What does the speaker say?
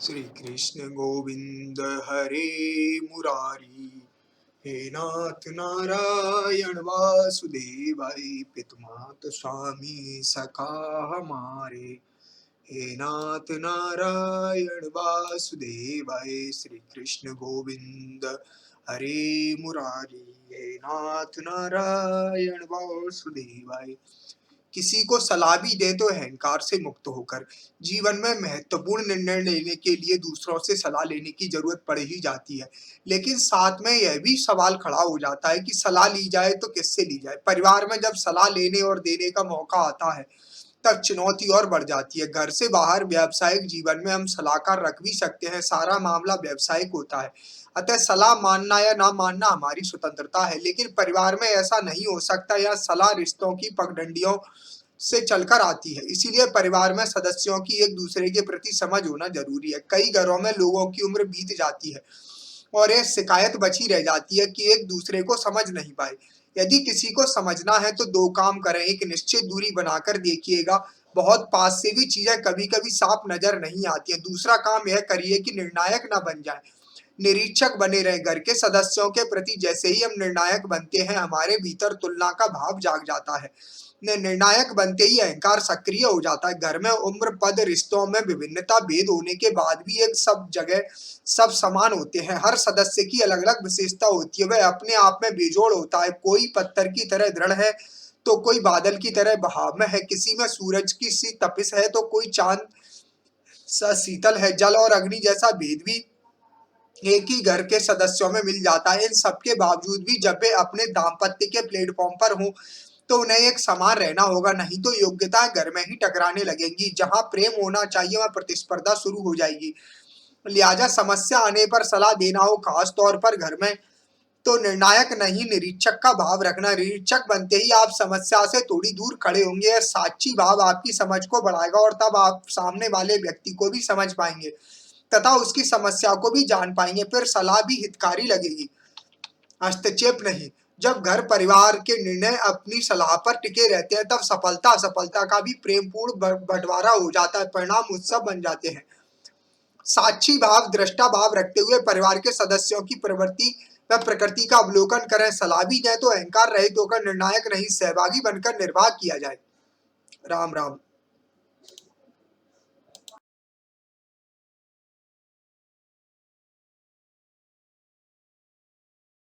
श्री कृष्ण गोविंद हरे मुरारी। हे नाथ नारायण वासुदेवाय, पितुमात स्वामी सखा हमारे। हे नाथ नारायण वासुदेवाय, श्री कृष्ण गोविंद हरे मुरारी। हे नाथ नारायण वासुदेवाय। किसी को सलाह भी दे तो अहंकार से मुक्त होकर। जीवन में महत्वपूर्ण निर्णय लेने के लिए दूसरों से सलाह लेने की जरूरत पड़ ही जाती है, लेकिन साथ में यह भी सवाल खड़ा हो जाता है कि सलाह ली जाए तो किससे ली जाए। परिवार में जब सलाह लेने और देने का मौका आता है, तब चुनौती और बढ़ जाती है। घर से बाहर व्यावसायिक जीवन में हम सलाहकार रख भी सकते हैं, सारा मामला व्यावसायिक होता है। अतः सलाह मानना या ना मानना हमारी स्वतंत्रता है, लेकिन परिवार में ऐसा नहीं हो सकता। यह सलाह रिश्तों की पगडंडियों से चलकर आती है, इसीलिए परिवार में सदस्यों की एक दूसरे के प्रति समझ होना जरूरी है। कई घरों में लोगों की उम्र बीत जाती है और यह शिकायत बची रह जाती है कि एक दूसरे को समझ नहीं पाए। यदि किसी को समझना है तो दो काम करें। एक, निश्चित दूरी बनाकर देखिएगा, बहुत पास से भी चीजें कभी कभी साफ नजर नहीं आती है। दूसरा काम यह करिए कि निर्णायक न बन जाए, निरीक्षक बने रहे। घर के सदस्यों के प्रति जैसे ही हम निर्णायक बनते हैं, हमारे भीतर तुलना का भाव जाग जाता है। निर्णायक बनते ही अहंकार सक्रिय हो जाता है। घर में उम्र, पद, रिश्तों में विभिन्नता, भेद होने के बाद भी एक सब जगह सब समान होते हैं। हर सदस्य की अलग अलग विशेषता होती है, वह अपने आप में बेजोड़ होता है। कोई पत्थर की तरह दृढ़ है तो कोई बादल की तरह बहाव में है, किसी में सूरज की सी तपिश है तो कोई चांद सा शीतल है। जल और अग्नि जैसा भेद भी एक ही घर के सदस्यों में मिल जाता है। इन सबके बावजूद भी जब वे अपने दाम्पत्य के प्लेटफॉर्म पर हों तो उन्हें एक समान रहना होगा, नहीं तो योग्यताएं घर में ही टकराने लगेंगी। जहां प्रेम होना चाहिए वहां प्रतिस्पर्धा शुरू हो जाएगी। लिहाजा समस्या आने पर सलाह देना हो, खास तौर पर घर में, तो निर्णायक नहीं, निरीक्षक का भाव रखना। निरीक्षक बनते ही आप समस्या से थोड़ी दूर खड़े होंगे। यह साक्षी भाव आपकी समझ को बढ़ाएगा और तब आप सामने वाले व्यक्ति को भी समझ पाएंगे तथा उसकी समस्या को भी जान पाएंगे। फिर सलाह भी हितकारी लगेगी, हस्तक्षेप नहीं। जब घर परिवार के निर्णय अपनी सलाह पर टिके रहते हैं, तब सफलता असफलता का भी प्रेमपूर्ण बंटवारा हो जाता है, परिणाम उत्सव बन जाते हैं। साक्षी भाव, दृष्टा भाव रखते हुए परिवार के सदस्यों की प्रवृत्ति व प्रकृति का अवलोकन करें। सलाह भी दें तो अहंकार रहित होकर, निर्णायक नहीं सहभागी बनकर निर्वाह किया जाए। राम राम।